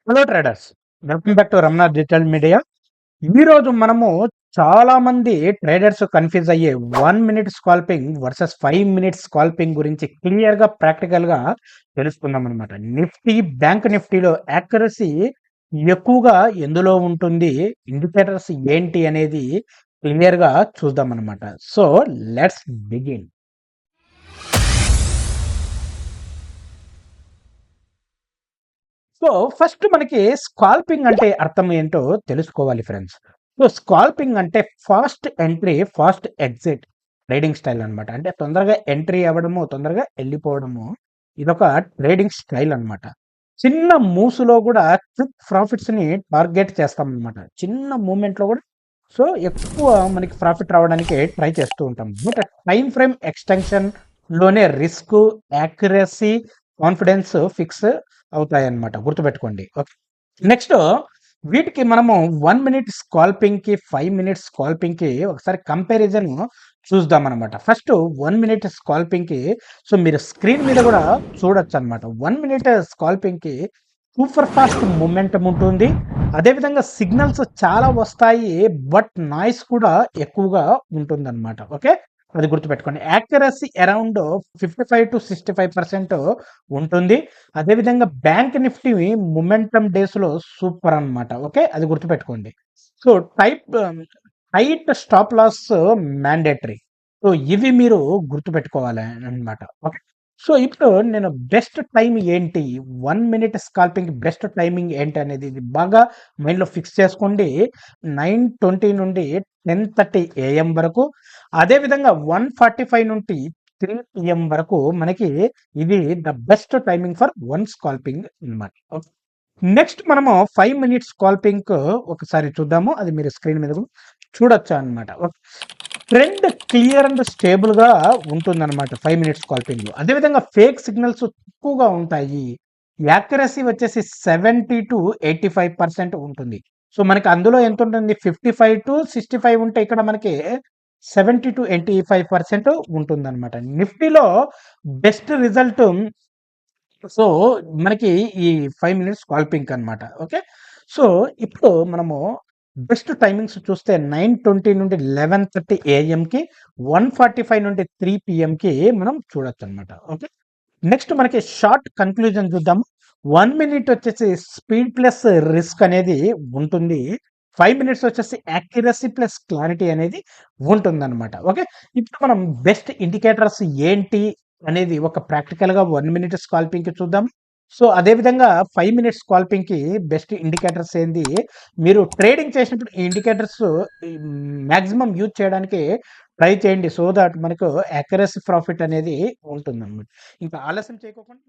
Hello traders, welcome back to Ramana digital media. ఈరోజు మనము చాలా మంది ట్రేడర్స్ కన్ఫ్యూజ్ అయ్యే 1 minute scalping versus 5 minutes scalping గురించి క్లియర్గా ప్రాక్టికల్గా తెలుసుకుందాం అనమాట. నిఫ్టీ, బ్యాంక్ నిఫ్టీలో యాక్యురసీ ఎక్కువగా ఎందులో ఉంటుంది, ఇండికేటర్స్ ఏంటి అనేది క్లియర్గా చూద్దాం అనమాట. So let's begin. So first మనకి స్కాల్పింగ్ అంటే అర్థం ఏంటో తెలుసుకోవాలి ఫ్రెండ్స్. సో స్కాల్పింగ్ అంటే fast entry, fast exit trading style అనమాట. అంటే తొందరగా ఎంట్రీ అవ్వడము, తొందరగా వెళ్ళిపోవడము. ఇదొక ట్రేడింగ్ స్టైల్ అనమాట. చిన్న మూవ్స్లో కూడా క్విక్ ప్రాఫిట్స్ ని టార్గెట్ చేస్తాం అనమాట. చిన్న మూమెంట్ లో కూడా సో ఎక్కువ మనకి ప్రాఫిట్ రావడానికి ట్రై చేస్తూ ఉంటాం. బట్ టైం ఫ్రేమ్ ఎక్స్టెన్షన్ లోనే రిస్క్, యాక్యురసీ, కాన్ఫిడెన్స్ ఫిక్స్ అవుతాయన్నమాట. గుర్తుపెట్టుకోండి. ఓకే. నెక్స్ట్ వీటికి మనము 1 మినిట్ స్కాల్పింగ్ కి 5 మినిట్స్ స్కాల్పింగ్ కి ఒకసారి కంపారిజన్ చూద్దాం అనమాట. ఫస్ట్ 1 మినిట్ స్కాల్పింగ్ కి సో మీరు స్క్రీన్ మీద కూడా చూడొచ్చు అనమాట. 1 మినిట్ స్కాల్పింగ్ కి సూపర్ ఫాస్ట్ మూమెంటం ఉంటుంది. అదేవిధంగా సిగ్నల్స్ చాలా వస్తాయి, బట్ నాయిస్ కూడా ఎక్కువగా ఉంటుందన్నమాట. ఓకే, అది గుర్తుపెట్టుకోండి. యాక్యురసీ అరౌండ్ 55 to 65% ఉంటుంది. అదేవిధంగా బ్యాంక్ నిఫ్టీ మొమెంటం డేస్ లో సూపర్ అన్నమాట. ఓకే, అది గుర్తుపెట్టుకోండి. So tight stop loss mandatory. So ఇవి మీరు గుర్తుపెట్టుకోవాలి అన్నమాట. ఓకే. సో ఇప్పుడు నేను బెస్ట్ టైం ఏంటి, 1 మినిట్ స్కాల్పింగ్ బెస్ట్ టైమింగ్ ఏంటి అనేది ఇది బాగా మైండ్లో ఫిక్స్ చేసుకోండి. 9:20 నుండి 10:30 AM వరకు, అదేవిధంగా 1:45 నుండి 3 PM వరకు మనకి ఇది the best timing for one scalping అనమాట. నెక్స్ట్ మనము 5 మినిట్స్ స్కాల్పింగ్ ఒకసారి చూద్దాము. అది మీరు స్క్రీన్ మీద కూడా చూడొచ్చు అనమాట. ట్రెండ్ క్లియర్ అండ్ స్టేబుల్ గా ఉంటుందన్నమాట 5 మినిట్స్ స్కాల్పింగ్ లో. అదేవిధంగా ఫేక్ సిగ్నల్స్ తక్కువగా ఉంటాయి. యాక్యురసీ వచ్చేసి 70 to 85% ఉంటుంది. సో మనకి అందులో ఎంత ఉంటుంది, 55 to 65 ఉంటే ఇక్కడ మనకి 70 to 85% ఉంటుందన్నమాట. నిఫ్టీలో బెస్ట్ రిజల్ట్ సో మనకి ఈ 5 మినిట్స్ స్కాల్పింగ్ అనమాట. ఓకే. సో ఇప్పుడు మనము బెస్ట్ టైమింగ్స్ చూస్తే 9:20 నుండి 11:30 AM కి, 1:45 నుండి 3 PM కి మనం చూడొచ్చు అనమాట. ఓకే. నెక్స్ట్ మనకి షార్ట్ కన్క్లూజన్ చూద్దాం. 1 మినిట్ వచ్చేసి స్పీడ్ ప్లస్ రిస్క్ అనేది ఉంటుంది. 5 మినిట్స్ వచ్చేసి యాక్యురసీ ప్లస్ క్లారిటీ అనేది ఉంటుందన్నమాట. ఓకే. ఇప్పుడు మనం బెస్ట్ ఇండికేటర్స్ ఏంటి అనేది ఒక ప్రాక్టికల్ గా 1 మినిట్ స్కాల్పింగ్ కి చూద్దాం. సో అదేవిధంగా 5 మినిట్స్ స్కాల్పింగ్ కి బెస్ట్ ఇండికేటర్స్ ఏంది, మీరు ట్రేడింగ్ చేసినప్పుడు ఈ ఇండికేటర్స్ మాక్సిమం యూజ్ చేయడానికి ట్రై చేయండి. సో దట్ మనకు యాక్యురసీ ప్రాఫిట్ అనేది ఉంటుందన్నమాట. ఇంకా ఆలస్యం చేయకోకుండా